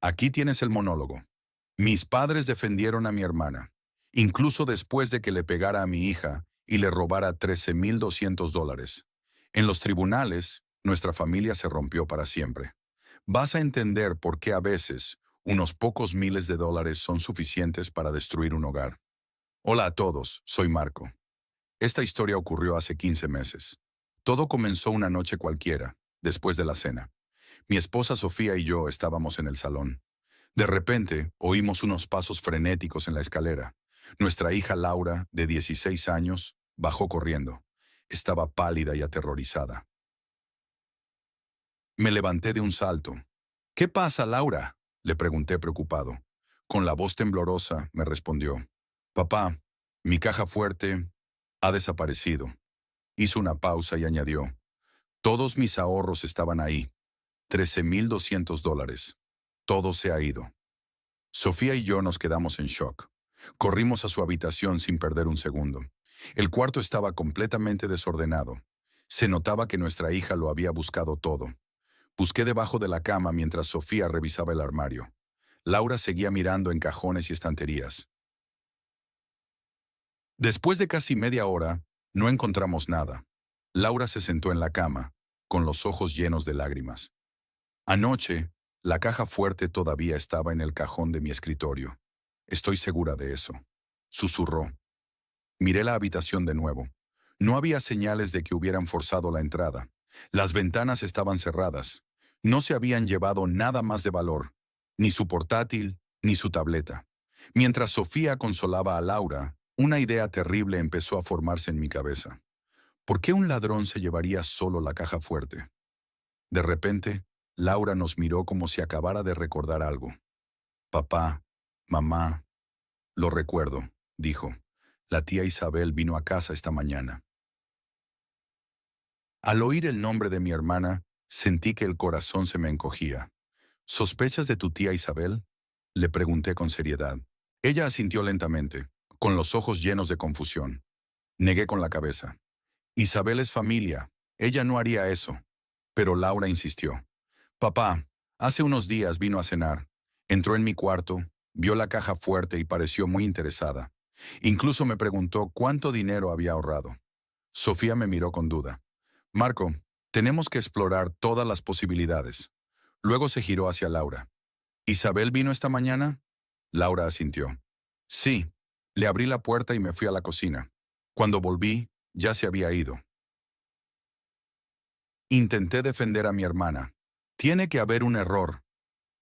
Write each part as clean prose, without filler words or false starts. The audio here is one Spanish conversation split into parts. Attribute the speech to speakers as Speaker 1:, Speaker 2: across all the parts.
Speaker 1: Aquí tienes el monólogo. Mis padres defendieron a mi hermana, incluso después de que le pegara a mi hija y le robara $13,200. En los tribunales, nuestra familia se rompió para siempre. Vas a entender por qué a veces unos pocos miles de dólares son suficientes para destruir un hogar. Hola a todos, soy Marco. Esta historia ocurrió hace 15 meses. Todo comenzó una noche cualquiera, después de la cena. Mi esposa Sofía y yo estábamos en el salón. De repente, oímos unos pasos frenéticos en la escalera. Nuestra hija Laura, de 16 años, bajó corriendo. Estaba pálida y aterrorizada. Me levanté de un salto. ¿Qué pasa, Laura?, le pregunté preocupado. Con la voz temblorosa, me respondió. Papá, mi caja fuerte ha desaparecido. Hizo una pausa y añadió. Todos mis ahorros estaban ahí. $13,200. Todo se ha ido. Sofía y yo nos quedamos en shock. Corrimos a su habitación sin perder un segundo. El cuarto estaba completamente desordenado. Se notaba que nuestra hija lo había buscado todo. Busqué debajo de la cama mientras Sofía revisaba el armario. Laura seguía mirando en cajones y estanterías. Después de casi media hora, no encontramos nada. Laura se sentó en la cama, con los ojos llenos de lágrimas. Anoche, la caja fuerte todavía estaba en el cajón de mi escritorio. Estoy segura de eso. Susurró. Miré la habitación de nuevo. No había señales de que hubieran forzado la entrada. Las ventanas estaban cerradas. No se habían llevado nada más de valor, ni su portátil, ni su tableta. Mientras Sofía consolaba a Laura, una idea terrible empezó a formarse en mi cabeza. ¿Por qué un ladrón se llevaría solo la caja fuerte? De repente, Laura nos miró como si acabara de recordar algo. Papá, mamá, lo recuerdo, dijo. La tía Isabel vino a casa esta mañana. Al oír el nombre de mi hermana, sentí que el corazón se me encogía. ¿Sospechas de tu tía Isabel?, le pregunté con seriedad. Ella asintió lentamente, con los ojos llenos de confusión. Negué con la cabeza. Isabel es familia. Ella no haría eso. Pero Laura insistió. Papá, hace unos días vino a cenar. Entró en mi cuarto, vio la caja fuerte y pareció muy interesada. Incluso me preguntó cuánto dinero había ahorrado. Sofía me miró con duda. Marco, tenemos que explorar todas las posibilidades. Luego se giró hacia Laura. ¿Isabel vino esta mañana? Laura asintió. Sí, le abrí la puerta y me fui a la cocina. Cuando volví, ya se había ido. Intenté defender a mi hermana. Tiene que haber un error.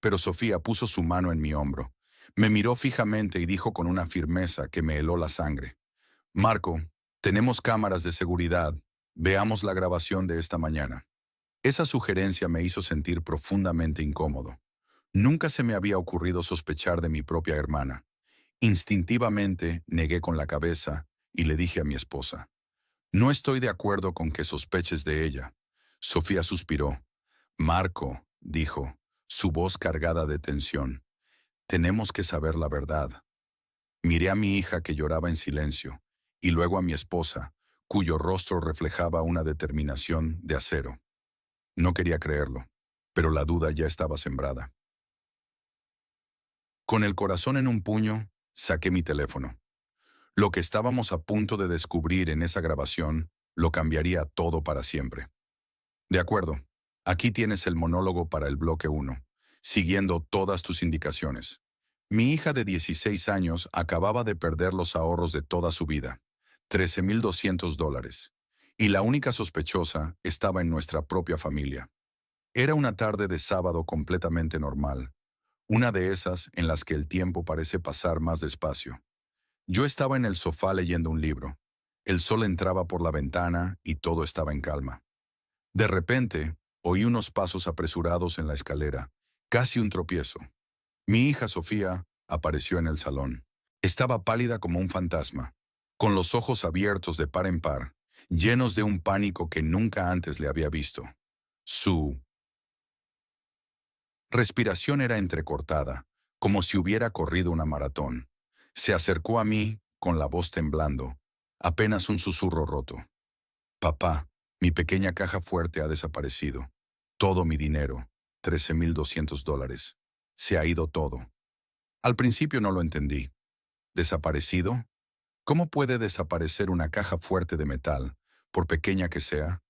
Speaker 1: Pero Sofía puso su mano en mi hombro. Me miró fijamente y dijo con una firmeza que me heló la sangre. Marco, tenemos cámaras de seguridad. Veamos la grabación de esta mañana. Esa sugerencia me hizo sentir profundamente incómodo. Nunca se me había ocurrido sospechar de mi propia hermana. Instintivamente negué con la cabeza y le dije a mi esposa. No estoy de acuerdo con que sospeches de ella. Sofía suspiró. Marco, dijo, su voz cargada de tensión. Tenemos que saber la verdad. Miré a mi hija que lloraba en silencio, y luego a mi esposa, cuyo rostro reflejaba una determinación de acero. No quería creerlo, pero la duda ya estaba sembrada. Con el corazón en un puño, saqué mi teléfono. Lo que estábamos a punto de descubrir en esa grabación lo cambiaría todo para siempre. De acuerdo, aquí tienes el monólogo para el bloque 1, siguiendo todas tus indicaciones. Mi hija de 16 años acababa de perder los ahorros de toda su vida, $13,200, y la única sospechosa estaba en nuestra propia familia. Era una tarde de sábado completamente normal, una de esas en las que el tiempo parece pasar más despacio. Yo estaba en el sofá leyendo un libro. El sol entraba por la ventana y todo estaba en calma. De repente, oí unos pasos apresurados en la escalera, casi un tropiezo. Mi hija Sofía apareció en el salón. Estaba pálida como un fantasma, con los ojos abiertos de par en par, llenos de un pánico que nunca antes le había visto. Su respiración era entrecortada, como si hubiera corrido una maratón. Se acercó a mí, con la voz temblando, apenas un susurro roto. Papá, mi pequeña caja fuerte ha desaparecido. Todo mi dinero, $13,200. Se ha ido todo. Al principio no lo entendí. ¿Desaparecido? ¿Cómo puede desaparecer una caja fuerte de metal, por pequeña que sea?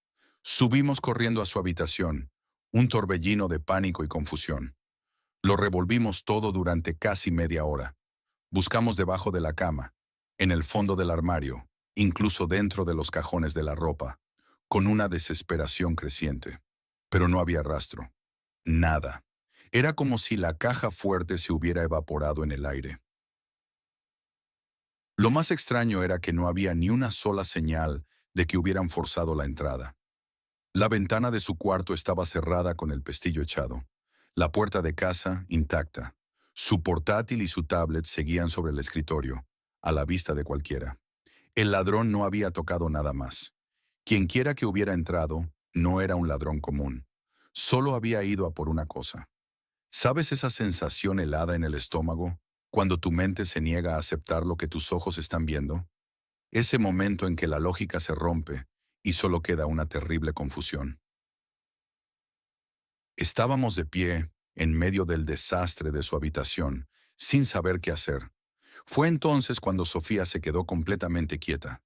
Speaker 1: Subimos corriendo a su habitación, un torbellino de pánico y confusión. Lo revolvimos todo durante casi media hora. Buscamos debajo de la cama, en el fondo del armario, incluso dentro de los cajones de la ropa, con una desesperación creciente. Pero no había rastro. Nada. Era como si la caja fuerte se hubiera evaporado en el aire. Lo más extraño era que no había ni una sola señal de que hubieran forzado la entrada. La ventana de su cuarto estaba cerrada con el pestillo echado. La puerta de casa intacta. Su portátil y su tablet seguían sobre el escritorio, a la vista de cualquiera. El ladrón no había tocado nada más. Quienquiera que hubiera entrado no era un ladrón común. Solo había ido a por una cosa. ¿Sabes esa sensación helada en el estómago cuando tu mente se niega a aceptar lo que tus ojos están viendo? Ese momento en que la lógica se rompe y solo queda una terrible confusión. Estábamos de pie, en medio del desastre de su habitación, sin saber qué hacer. Fue entonces cuando Sofía se quedó completamente quieta.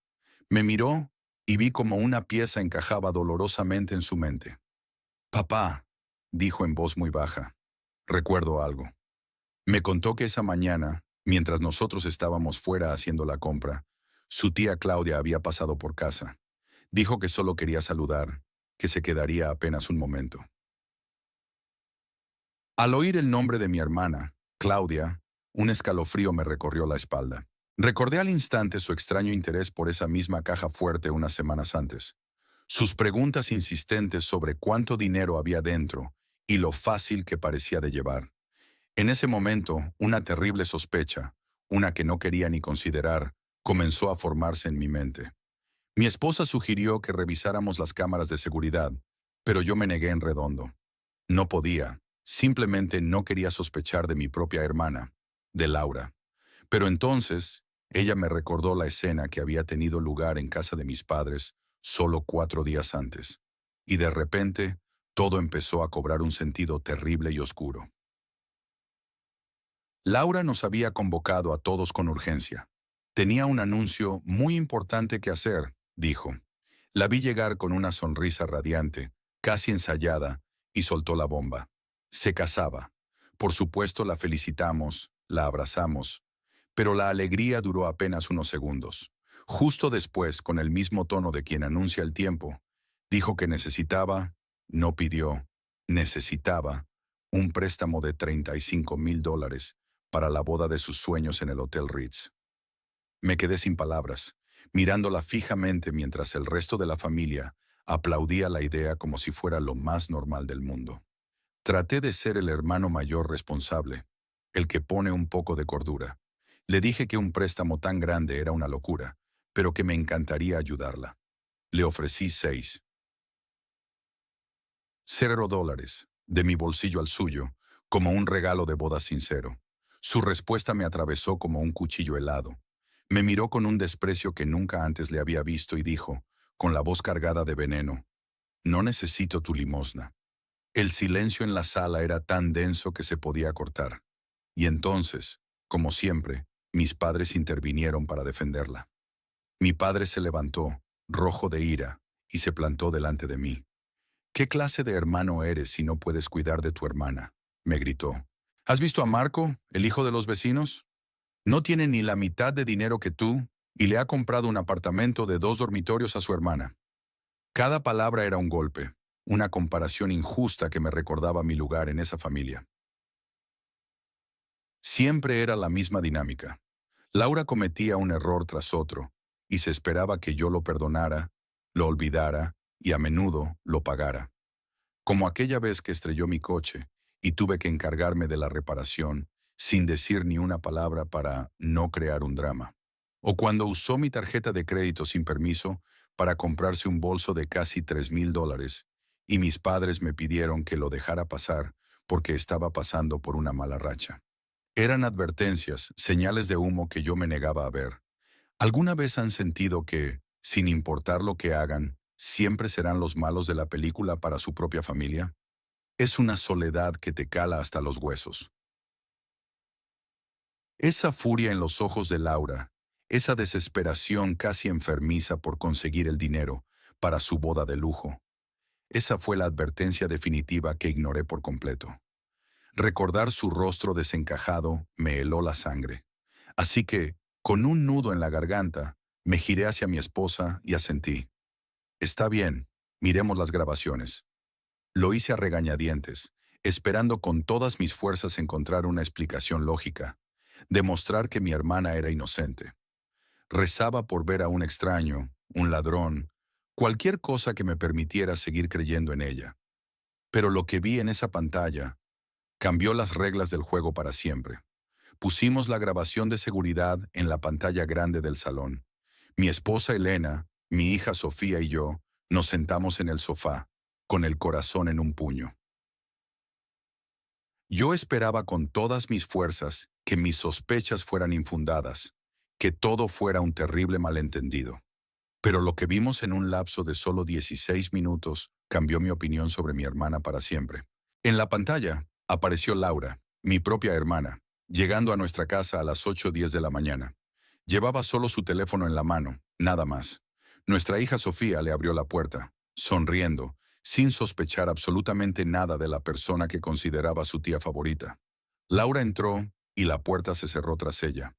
Speaker 1: Me miró y vi como una pieza encajaba dolorosamente en su mente. «Papá», dijo en voz muy baja, «recuerdo algo». Me contó que esa mañana, mientras nosotros estábamos fuera haciendo la compra, su tía Claudia había pasado por casa. Dijo que solo quería saludar, que se quedaría apenas un momento. Al oír el nombre de mi hermana, Claudia, un escalofrío me recorrió la espalda. Recordé al instante su extraño interés por esa misma caja fuerte unas semanas antes. Sus preguntas insistentes sobre cuánto dinero había dentro y lo fácil que parecía de llevar. En ese momento, una terrible sospecha, una que no quería ni considerar, comenzó a formarse en mi mente. Mi esposa sugirió que revisáramos las cámaras de seguridad, pero yo me negué en redondo. No podía, simplemente no quería sospechar de mi propia hermana, de Laura. Pero entonces, ella me recordó la escena que había tenido lugar en casa de mis padres solo 4 días antes. Y de repente, todo empezó a cobrar un sentido terrible y oscuro. Laura nos había convocado a todos con urgencia. Tenía un anuncio muy importante que hacer, dijo. La vi llegar con una sonrisa radiante, casi ensayada, y soltó la bomba. Se casaba. Por supuesto la felicitamos, la abrazamos, pero la alegría duró apenas unos segundos. Justo después, con el mismo tono de quien anuncia el tiempo, dijo que necesitaba, no pidió, necesitaba, un préstamo de $35,000 para la boda de sus sueños en el Hotel Ritz. Me quedé sin palabras, mirándola fijamente mientras el resto de la familia aplaudía la idea como si fuera lo más normal del mundo. Traté de ser el hermano mayor responsable, el que pone un poco de cordura. Le dije que un préstamo tan grande era una locura, pero que me encantaría ayudarla. Le ofrecí $0, de mi bolsillo al suyo, como un regalo de boda sincero. Su respuesta me atravesó como un cuchillo helado. Me miró con un desprecio que nunca antes le había visto y dijo, con la voz cargada de veneno, «No necesito tu limosna». El silencio en la sala era tan denso que se podía cortar. Y entonces, como siempre, mis padres intervinieron para defenderla. Mi padre se levantó, rojo de ira, y se plantó delante de mí. «¿Qué clase de hermano eres si no puedes cuidar de tu hermana?», me gritó. «¿Has visto a Marco, el hijo de los vecinos? No tiene ni la mitad de dinero que tú y le ha comprado un apartamento de 2 dormitorios a su hermana». Cada palabra era un golpe, una comparación injusta que me recordaba mi lugar en esa familia. Siempre era la misma dinámica. Laura cometía un error tras otro, y se esperaba que yo lo perdonara, lo olvidara y a menudo lo pagara. Como aquella vez que estrelló mi coche y tuve que encargarme de la reparación sin decir ni una palabra para no crear un drama. O cuando usó mi tarjeta de crédito sin permiso para comprarse un bolso de casi $3,000 y mis padres me pidieron que lo dejara pasar porque estaba pasando por una mala racha. Eran advertencias, señales de humo que yo me negaba a ver. ¿Alguna vez han sentido que, sin importar lo que hagan, siempre serán los malos de la película para su propia familia? Es una soledad que te cala hasta los huesos. Esa furia en los ojos de Laura, esa desesperación casi enfermiza por conseguir el dinero para su boda de lujo, esa fue la advertencia definitiva que ignoré por completo. Recordar su rostro desencajado me heló la sangre. Así que, con un nudo en la garganta, me giré hacia mi esposa y asentí. Está bien, miremos las grabaciones. Lo hice a regañadientes, esperando con todas mis fuerzas encontrar una explicación lógica, demostrar que mi hermana era inocente. Rezaba por ver a un extraño, un ladrón, cualquier cosa que me permitiera seguir creyendo en ella. Pero lo que vi en esa pantalla cambió las reglas del juego para siempre. Pusimos la grabación de seguridad en la pantalla grande del salón. Mi esposa Elena, mi hija Sofía y yo nos sentamos en el sofá, con el corazón en un puño. Yo esperaba con todas mis fuerzas que mis sospechas fueran infundadas, que todo fuera un terrible malentendido. Pero lo que vimos en un lapso de solo 16 minutos cambió mi opinión sobre mi hermana para siempre. En la pantalla apareció Laura, mi propia hermana, llegando a nuestra casa a las 8:10 de la mañana. Llevaba solo su teléfono en la mano, nada más. Nuestra hija Sofía le abrió la puerta, sonriendo, sin sospechar absolutamente nada de la persona que consideraba su tía favorita. Laura entró y la puerta se cerró tras ella.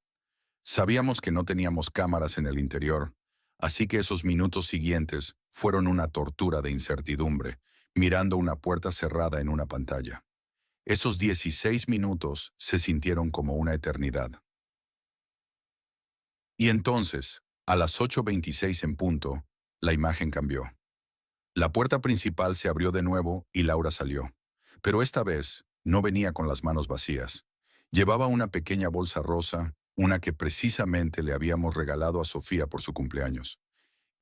Speaker 1: Sabíamos que no teníamos cámaras en el interior, así que esos minutos siguientes fueron una tortura de incertidumbre, mirando una puerta cerrada en una pantalla. Esos 16 minutos se sintieron como una eternidad. Y entonces, a las 8:26 en punto, la imagen cambió. La puerta principal se abrió de nuevo y Laura salió. Pero esta vez no venía con las manos vacías. Llevaba una pequeña bolsa rosa, una que precisamente le habíamos regalado a Sofía por su cumpleaños.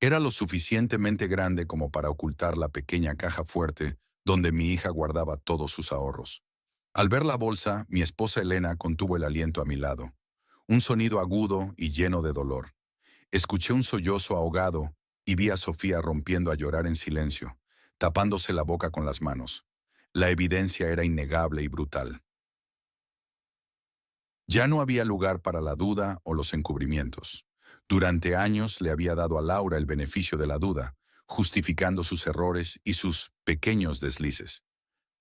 Speaker 1: Era lo suficientemente grande como para ocultar la pequeña caja fuerte donde mi hija guardaba todos sus ahorros. Al ver la bolsa, mi esposa Elena contuvo el aliento a mi lado. Un sonido agudo y lleno de dolor. Escuché un sollozo ahogado y vi a Sofía rompiendo a llorar en silencio, tapándose la boca con las manos. La evidencia era innegable y brutal. Ya no había lugar para la duda o los encubrimientos. Durante años le había dado a Laura el beneficio de la duda, justificando sus errores y sus pequeños deslices.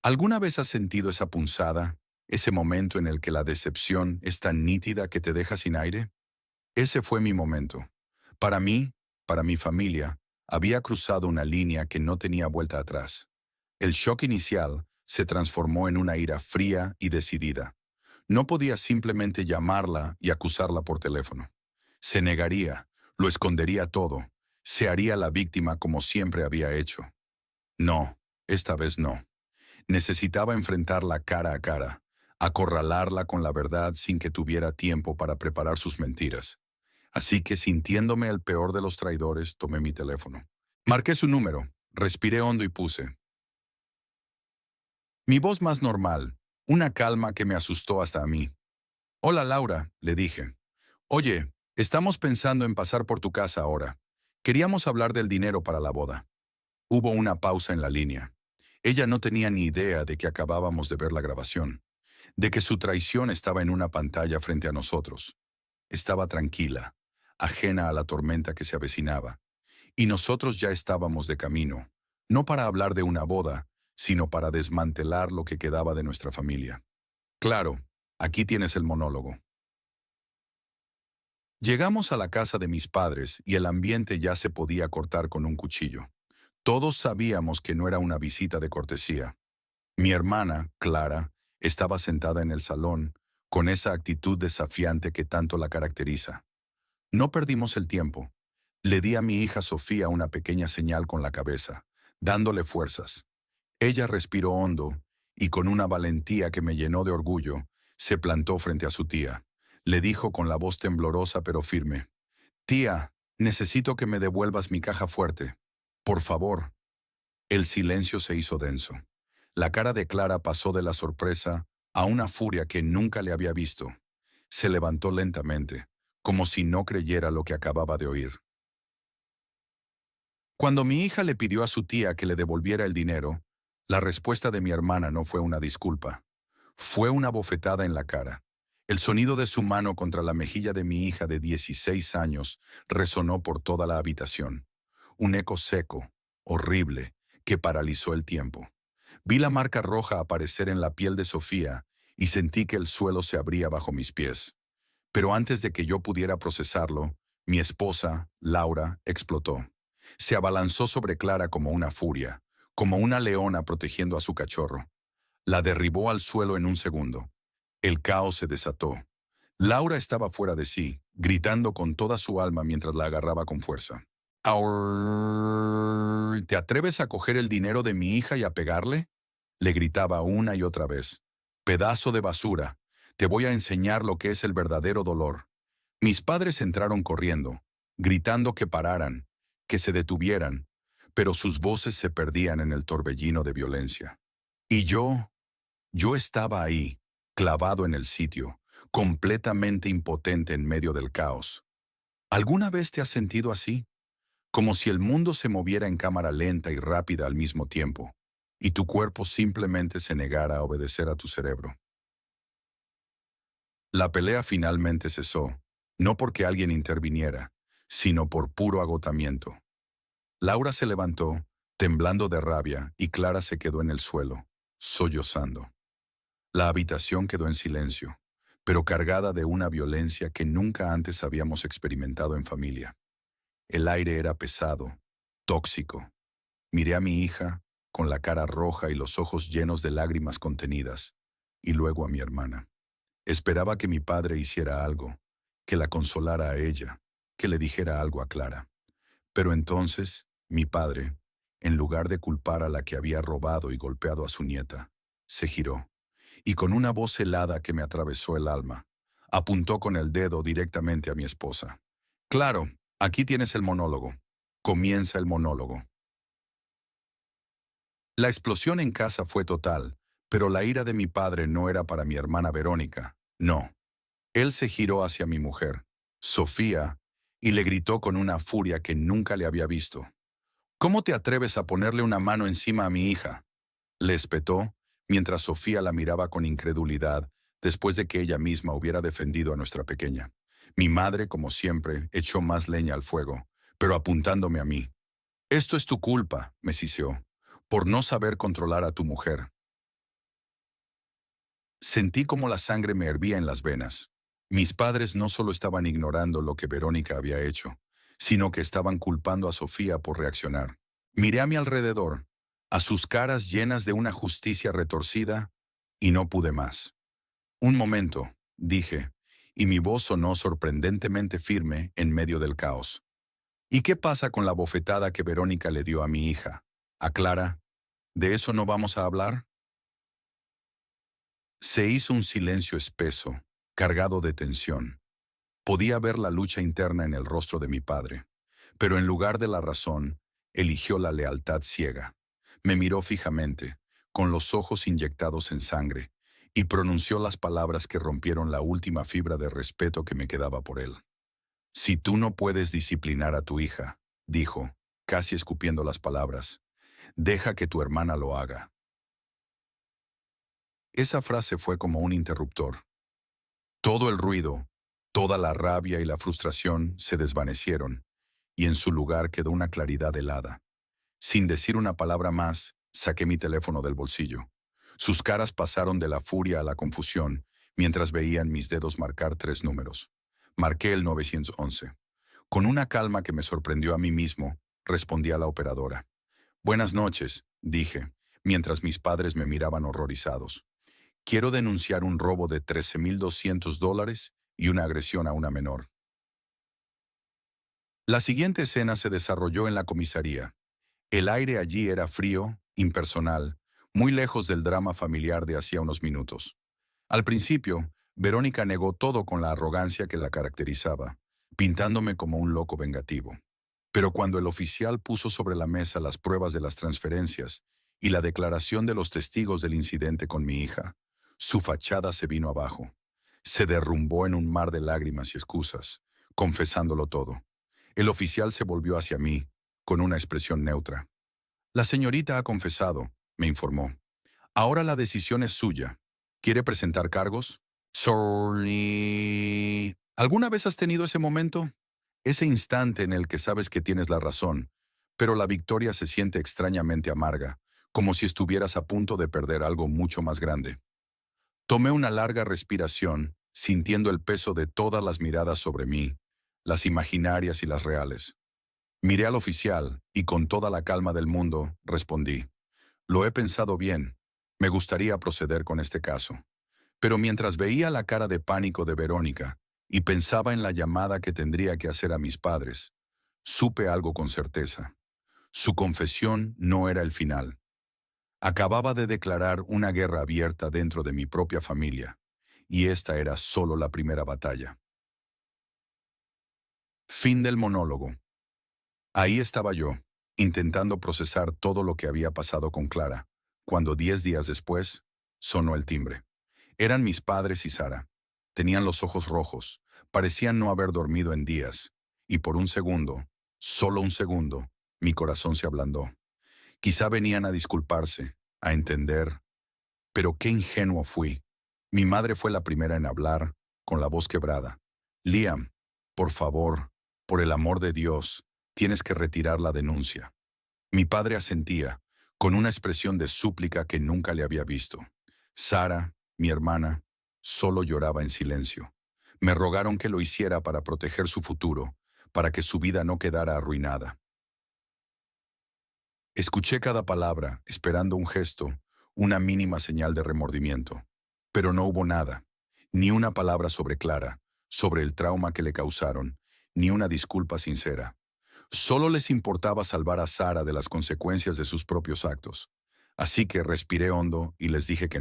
Speaker 1: ¿Alguna vez has sentido esa punzada, ese momento en el que la decepción es tan nítida que te deja sin aire? Ese fue mi momento. Para mí, para mi familia, había cruzado una línea que no tenía vuelta atrás. El shock inicial se transformó en una ira fría y decidida. No podía simplemente llamarla y acusarla por teléfono. Se negaría, lo escondería todo, se haría la víctima como siempre había hecho. No, esta vez no. Necesitaba enfrentarla cara a cara, acorralarla con la verdad sin que tuviera tiempo para preparar sus mentiras. Así que, sintiéndome el peor de los traidores, tomé mi teléfono. Marqué su número, respiré hondo y puse. Mi voz más normal, una calma que me asustó hasta a mí. Hola Laura, le dije. Oye, estamos pensando en pasar por tu casa ahora. Queríamos hablar del dinero para la boda. Hubo una pausa en la línea. Ella no tenía ni idea de que acabábamos de ver la grabación, de que su traición estaba en una pantalla frente a nosotros. Estaba tranquila, ajena a la tormenta que se avecinaba, y nosotros ya estábamos de camino, no para hablar de una boda, sino para desmantelar lo que quedaba de nuestra familia. Claro, aquí tienes el monólogo. Llegamos a la casa de mis padres y el ambiente ya se podía cortar con un cuchillo. Todos sabíamos que no era una visita de cortesía. Mi hermana, Clara, estaba sentada en el salón, con esa actitud desafiante que tanto la caracteriza. No perdimos el tiempo. Le di a mi hija Sofía una pequeña señal con la cabeza, dándole fuerzas. Ella respiró hondo y con una valentía que me llenó de orgullo, se plantó frente a su tía. Le dijo con la voz temblorosa pero firme: «Tía, necesito que me devuelvas mi caja fuerte. Por favor». El silencio se hizo denso. La cara de Clara pasó de la sorpresa a una furia que nunca le había visto. Se levantó lentamente, como si no creyera lo que acababa de oír. Cuando mi hija le pidió a su tía que le devolviera el dinero, la respuesta de mi hermana no fue una disculpa. Fue una bofetada en la cara. El sonido de su mano contra la mejilla de mi hija de 16 años resonó por toda la habitación. Un eco seco, horrible, que paralizó el tiempo. Vi la marca roja aparecer en la piel de Sofía y sentí que el suelo se abría bajo mis pies. Pero antes de que yo pudiera procesarlo, mi esposa, Laura, explotó. Se abalanzó sobre Clara como una furia, como una leona protegiendo a su cachorro. La derribó al suelo en un segundo. El caos se desató. Laura estaba fuera de sí, gritando con toda su alma mientras la agarraba con fuerza. "Aur, ¿te atreves a coger el dinero de mi hija y a pegarle?", le gritaba una y otra vez. "Pedazo de basura, te voy a enseñar lo que es el verdadero dolor". Mis padres entraron corriendo, gritando que pararan, que se detuvieran, pero sus voces se perdían en el torbellino de violencia. Y yo estaba ahí, clavado en el sitio, completamente impotente en medio del caos. ¿Alguna vez te has sentido así? Como si el mundo se moviera en cámara lenta y rápida al mismo tiempo, y tu cuerpo simplemente se negara a obedecer a tu cerebro. La pelea finalmente cesó, no porque alguien interviniera, sino por puro agotamiento. Laura se levantó, temblando de rabia, y Clara se quedó en el suelo, sollozando. La habitación quedó en silencio, pero cargada de una violencia que nunca antes habíamos experimentado en familia. El aire era pesado, tóxico. Miré a mi hija, con la cara roja y los ojos llenos de lágrimas contenidas, y luego a mi hermana. Esperaba que mi padre hiciera algo, que la consolara a ella, que le dijera algo a Clara. Pero entonces, mi padre, en lugar de culpar a la que había robado y golpeado a su nieta, se giró, y con una voz helada que me atravesó el alma, apuntó con el dedo directamente a mi esposa. "Claro, aquí tienes el monólogo. Comienza el monólogo". La explosión en casa fue total, pero la ira de mi padre no era para mi hermana Verónica, no. Él se giró hacia mi mujer, Sofía, y le gritó con una furia que nunca le había visto. "¿Cómo te atreves a ponerle una mano encima a mi hija?", le espetó, mientras Sofía la miraba con incredulidad después de que ella misma hubiera defendido a nuestra pequeña. Mi madre, como siempre, echó más leña al fuego, pero apuntándome a mí. "Esto es tu culpa", me siseó, "por no saber controlar a tu mujer". Sentí como la sangre me hervía en las venas. Mis padres no solo estaban ignorando lo que Verónica había hecho, sino que estaban culpando a Sofía por reaccionar. Miré a mi alrededor, a sus caras llenas de una justicia retorcida, y no pude más. "Un momento", dije, y mi voz sonó sorprendentemente firme en medio del caos. "¿Y qué pasa con la bofetada que Verónica le dio a mi hija? ¿A Clara? ¿De eso no vamos a hablar?". Se hizo un silencio espeso, cargado de tensión. Podía ver la lucha interna en el rostro de mi padre, pero en lugar de la razón, eligió la lealtad ciega. Me miró fijamente, con los ojos inyectados en sangre, y pronunció las palabras que rompieron la última fibra de respeto que me quedaba por él. "Si tú no puedes disciplinar a tu hija", dijo, casi escupiendo las palabras, "deja que tu hermana lo haga". Esa frase fue como un interruptor. Todo el ruido, toda la rabia y la frustración se desvanecieron, y en su lugar quedó una claridad helada. Sin decir una palabra más, saqué mi teléfono del bolsillo. Sus caras pasaron de la furia a la confusión, mientras veían mis dedos marcar 3 números. Marqué el 911. Con una calma que me sorprendió a mí mismo, respondí a la operadora. "Buenas noches", dije, mientras mis padres me miraban horrorizados. "Quiero denunciar un robo de $13,200 y una agresión a una menor". La siguiente escena se desarrolló en la comisaría. El aire allí era frío, impersonal, muy lejos del drama familiar de hacía unos minutos. Al principio, Verónica negó todo con la arrogancia que la caracterizaba, pintándome como un loco vengativo. Pero cuando el oficial puso sobre la mesa las pruebas de las transferencias y la declaración de los testigos del incidente con mi hija, su fachada se vino abajo. Se derrumbó en un mar de lágrimas y excusas, confesándolo todo. El oficial se volvió hacia mí, con una expresión neutra. "La señorita ha confesado", me informó. "Ahora la decisión es suya. ¿Quiere presentar cargos?". Sorry. ¿Alguna vez has tenido ese momento? Ese instante en el que sabes que tienes la razón, pero la victoria se siente extrañamente amarga, como si estuvieras a punto de perder algo mucho más grande. Tomé una larga respiración, sintiendo el peso de todas las miradas sobre mí, las imaginarias y las reales. Miré al oficial y con toda la calma del mundo respondí, lo he pensado bien, me gustaría proceder con este caso. Pero mientras veía la cara de pánico de Verónica y pensaba en la llamada que tendría que hacer a mis padres, supe algo con certeza. Su confesión no era el final. Acababa de declarar una guerra abierta dentro de mi propia familia, y esta era solo la primera batalla. Fin del monólogo. Ahí estaba yo, intentando procesar todo lo que había pasado con Clara, cuando 10 días después, sonó el timbre. Eran mis padres y Sara. Tenían los ojos rojos, parecían no haber dormido en días, y por un segundo, solo un segundo, mi corazón se ablandó. Quizá venían a disculparse, a entender, pero qué ingenuo fui. Mi madre fue la primera en hablar, con la voz quebrada. Liam, por favor, por el amor de Dios, tienes que retirar la denuncia. Mi padre asentía, con una expresión de súplica que nunca le había visto. Sara, mi hermana, solo lloraba en silencio. Me rogaron que lo hiciera para proteger su futuro, para que su vida no quedara arruinada. Escuché cada palabra, esperando un gesto, una mínima señal de remordimiento. Pero no hubo nada, ni una palabra sobre Clara, sobre el trauma que le causaron, ni una disculpa sincera. Solo les importaba salvar a Sara de las consecuencias de sus propios actos. Así que respiré hondo y les dije que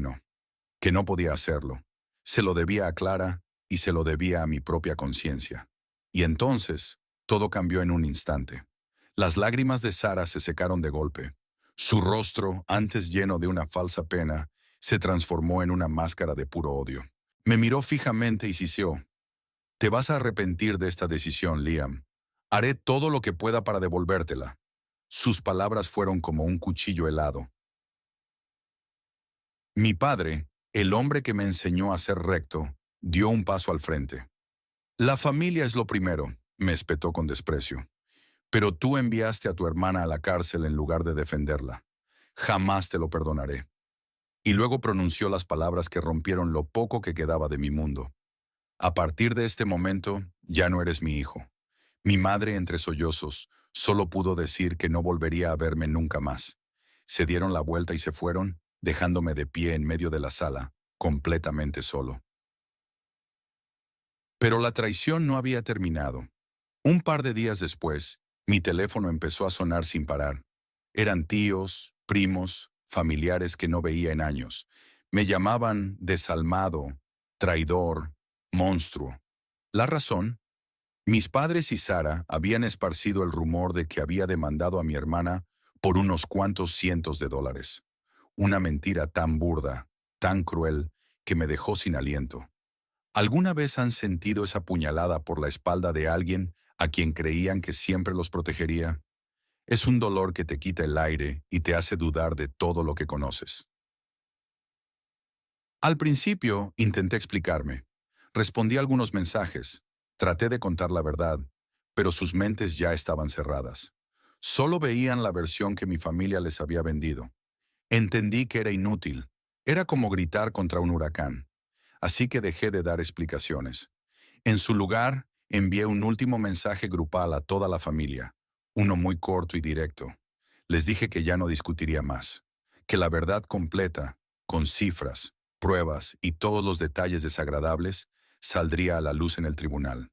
Speaker 1: no podía hacerlo. Se lo debía a Clara y se lo debía a mi propia conciencia. Y entonces, todo cambió en un instante. Las lágrimas de Sara se secaron de golpe. Su rostro, antes lleno de una falsa pena, se transformó en una máscara de puro odio. Me miró fijamente y siseó. Te vas a arrepentir de esta decisión, Liam. Haré todo lo que pueda para devolvértela. Sus palabras fueron como un cuchillo helado. Mi padre, el hombre que me enseñó a ser recto, dio un paso al frente. La familia es lo primero, me espetó con desprecio. Pero tú enviaste a tu hermana a la cárcel en lugar de defenderla. Jamás te lo perdonaré. Y luego pronunció las palabras que rompieron lo poco que quedaba de mi mundo. A partir de este momento, ya no eres mi hijo. Mi madre, entre sollozos, solo pudo decir que no volvería a verme nunca más. Se dieron la vuelta y se fueron, dejándome de pie en medio de la sala, completamente solo. Pero la traición no había terminado. Un par de días después, mi teléfono empezó a sonar sin parar. Eran tíos, primos, familiares que no veía en años. Me llamaban desalmado, traidor, monstruo. La razón: mis padres y Sara habían esparcido el rumor de que había demandado a mi hermana por unos cuantos cientos de dólares. Una mentira tan burda, tan cruel, que me dejó sin aliento. ¿Alguna vez han sentido esa puñalada por la espalda de alguien a quien creían que siempre los protegería? Es un dolor que te quita el aire y te hace dudar de todo lo que conoces. Al principio intenté explicarme. Respondí algunos mensajes. Traté de contar la verdad, pero sus mentes ya estaban cerradas. Solo veían la versión que mi familia les había vendido. Entendí que era inútil. Era como gritar contra un huracán. Así que dejé de dar explicaciones. En su lugar, envié un último mensaje grupal a toda la familia, uno muy corto y directo. Les dije que ya no discutiría más, que la verdad completa, con cifras, pruebas y todos los detalles desagradables, saldría a la luz en el tribunal.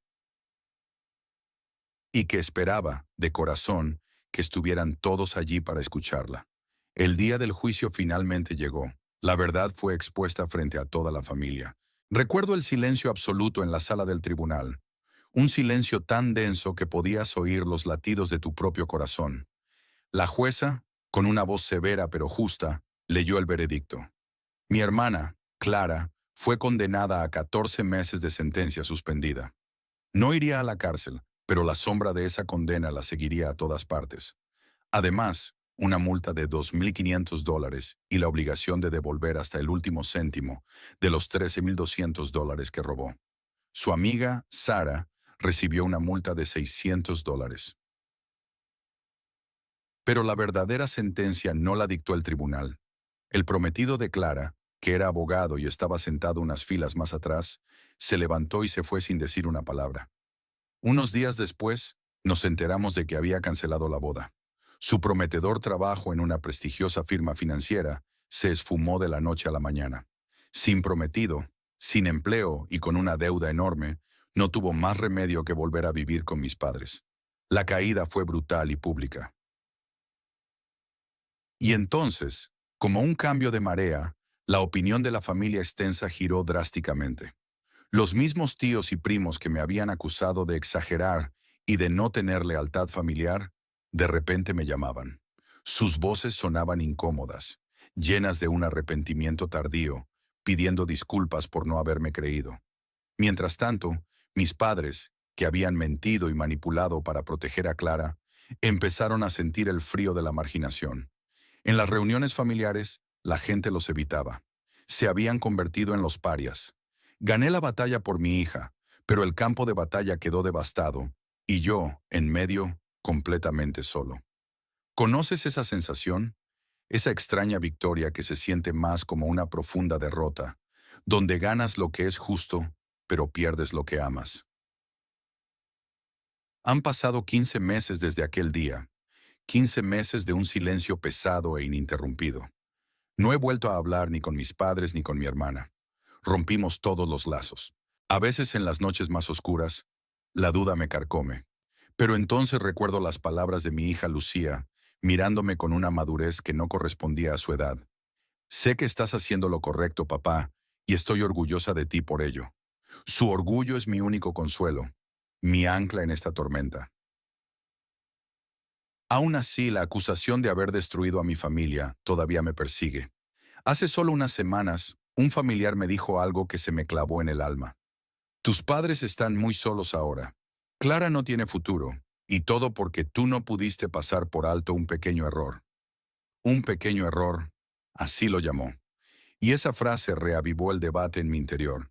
Speaker 1: Y que esperaba, de corazón, que estuvieran todos allí para escucharla. El día del juicio finalmente llegó. La verdad fue expuesta frente a toda la familia. Recuerdo el silencio absoluto en la sala del tribunal. Un silencio tan denso que podías oír los latidos de tu propio corazón. La jueza, con una voz severa pero justa, leyó el veredicto. Mi hermana, Clara, fue condenada a 14 meses de sentencia suspendida. No iría a la cárcel, pero la sombra de esa condena la seguiría a todas partes. Además, una multa de $2.500 y la obligación de devolver hasta el último céntimo de los $13.200 que robó. Su amiga, Sara, recibió una multa de $600. Pero la verdadera sentencia no la dictó el tribunal. El prometido de Clara, que era abogado y estaba sentado unas filas más atrás, se levantó y se fue sin decir una palabra. Unos días después, nos enteramos de que había cancelado la boda. Su prometedor trabajo en una prestigiosa firma financiera se esfumó de la noche a la mañana. Sin prometido, sin empleo y con una deuda enorme, no tuvo más remedio que volver a vivir con mis padres. La caída fue brutal y pública. Y entonces, como un cambio de marea, la opinión de la familia extensa giró drásticamente. Los mismos tíos y primos que me habían acusado de exagerar y de no tener lealtad familiar, de repente me llamaban. Sus voces sonaban incómodas, llenas de un arrepentimiento tardío, pidiendo disculpas por no haberme creído. Mientras tanto, mis padres, que habían mentido y manipulado para proteger a Clara, empezaron a sentir el frío de la marginación. En las reuniones familiares, la gente los evitaba. Se habían convertido en los parias. Gané la batalla por mi hija, pero el campo de batalla quedó devastado, y yo, en medio, completamente solo. ¿Conoces esa sensación? Esa extraña victoria que se siente más como una profunda derrota, donde ganas lo que es justo, pero pierdes lo que amas. Han pasado 15 meses desde aquel día, 15 meses de un silencio pesado e ininterrumpido. No he vuelto a hablar ni con mis padres ni con mi hermana. Rompimos todos los lazos. A veces en las noches más oscuras, la duda me carcome. Pero entonces recuerdo las palabras de mi hija Lucía, mirándome con una madurez que no correspondía a su edad. Sé que estás haciendo lo correcto, papá, y estoy orgullosa de ti por ello. Su orgullo es mi único consuelo, mi ancla en esta tormenta. Aún así, la acusación de haber destruido a mi familia todavía me persigue. Hace solo unas semanas, un familiar me dijo algo que se me clavó en el alma. Tus padres están muy solos ahora. Clara no tiene futuro, y todo porque tú no pudiste pasar por alto un pequeño error. Un pequeño error, así lo llamó. Y esa frase reavivó el debate en mi interior.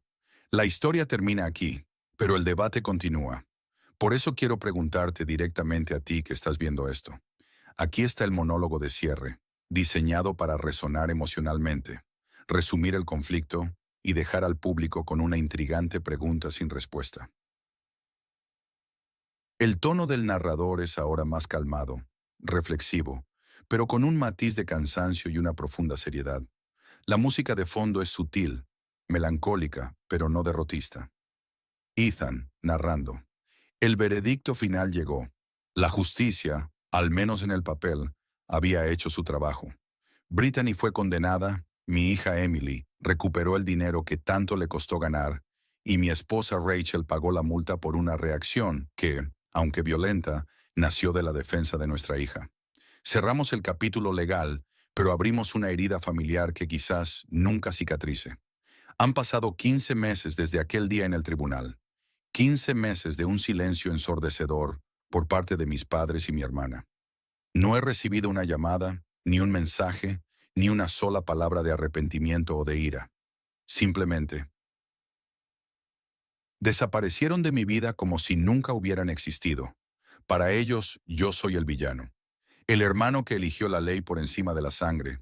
Speaker 1: La historia termina aquí, pero el debate continúa. Por eso quiero preguntarte directamente a ti que estás viendo esto. Aquí está el monólogo de cierre, diseñado para resonar emocionalmente, resumir el conflicto y dejar al público con una intrigante pregunta sin respuesta. El tono del narrador es ahora más calmado, reflexivo, pero con un matiz de cansancio y una profunda seriedad. La música de fondo es sutil, melancólica, pero no derrotista. Ethan, narrando. El veredicto final llegó. La justicia, al menos en el papel, había hecho su trabajo. Brittany fue condenada, mi hija Emily recuperó el dinero que tanto le costó ganar, y mi esposa Rachel pagó la multa por una reacción que, aunque violenta, nació de la defensa de nuestra hija. Cerramos el capítulo legal, pero abrimos una herida familiar que quizás nunca cicatrice. Han pasado 15 meses desde aquel día en el tribunal. 15 meses de un silencio ensordecedor por parte de mis padres y mi hermana. No he recibido una llamada, ni un mensaje, ni una sola palabra de arrepentimiento o de ira. Simplemente, desaparecieron de mi vida como si nunca hubieran existido. Para ellos, yo soy el villano. El hermano que eligió la ley por encima de la sangre.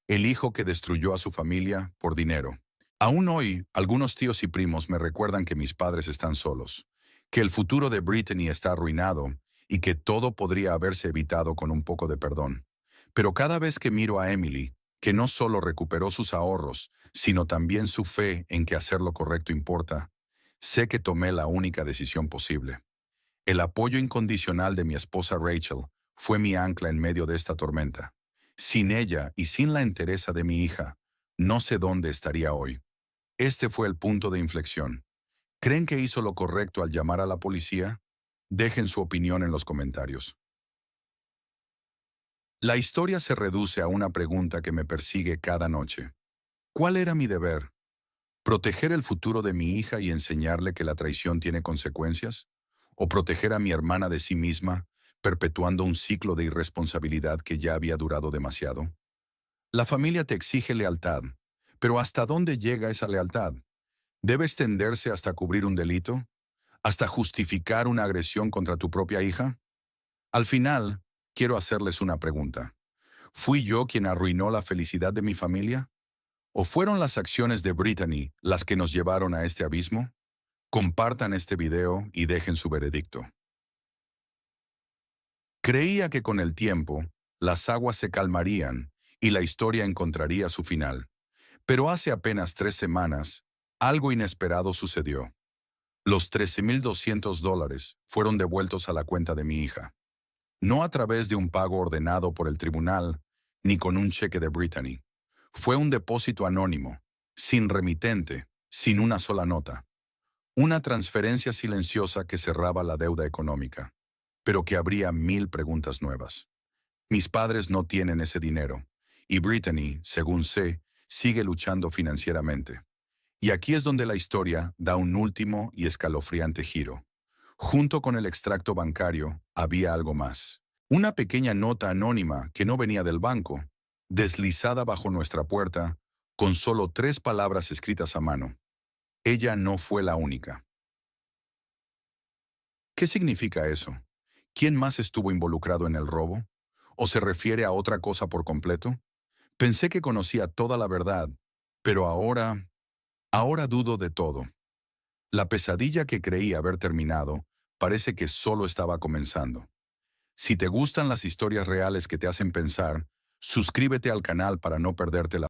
Speaker 1: El hijo que destruyó a su familia por dinero. Aún hoy, algunos tíos y primos me recuerdan que mis padres están solos, que el futuro de Brittany está arruinado y que todo podría haberse evitado con un poco de perdón. Pero cada vez que miro a Emily, que no solo recuperó sus ahorros, sino también su fe en que hacer lo correcto importa, sé que tomé la única decisión posible. El apoyo incondicional de mi esposa Rachel fue mi ancla en medio de esta tormenta. Sin ella y sin la entereza de mi hija, no sé dónde estaría hoy. Este fue el punto de inflexión. ¿Creen que hizo lo correcto al llamar a la policía? Dejen su opinión en los comentarios. La historia se reduce a una pregunta que me persigue cada noche. ¿Cuál era mi deber? ¿Proteger el futuro de mi hija y enseñarle que la traición tiene consecuencias? ¿O proteger a mi hermana de sí misma, perpetuando un ciclo de irresponsabilidad que ya había durado demasiado. La familia te exige lealtad, pero ¿hasta dónde llega esa lealtad? ¿Debe extenderse hasta cubrir un delito? ¿Hasta justificar una agresión contra tu propia hija? Al final, quiero hacerles una pregunta. ¿Fui yo quien arruinó la felicidad de mi familia? ¿O fueron las acciones de Brittany las que nos llevaron a este abismo? Compartan este video y dejen su veredicto. Creía que con el tiempo, las aguas se calmarían y la historia encontraría su final. Pero hace apenas 3 semanas, algo inesperado sucedió. Los $13,200 fueron devueltos a la cuenta de mi hija. No a través de un pago ordenado por el tribunal, ni con un cheque de Brittany. Fue un depósito anónimo, sin remitente, sin una sola nota. Una transferencia silenciosa que cerraba la deuda económica, pero que abría 1000 preguntas nuevas. Mis padres no tienen ese dinero, y Brittany, según sé, sigue luchando financieramente. Y aquí es donde la historia da un último y escalofriante giro. Junto con el extracto bancario, había algo más. Una pequeña nota anónima que no venía del banco, deslizada bajo nuestra puerta, con solo 3 palabras escritas a mano. Ella no fue la única. ¿Qué significa eso? ¿Quién más estuvo involucrado en el robo? ¿O se refiere a otra cosa por completo? Pensé que conocía toda la verdad, pero ahora dudo de todo. La pesadilla que creí haber terminado parece que solo estaba comenzando. Si te gustan las historias reales que te hacen pensar, suscríbete al canal para no perderte la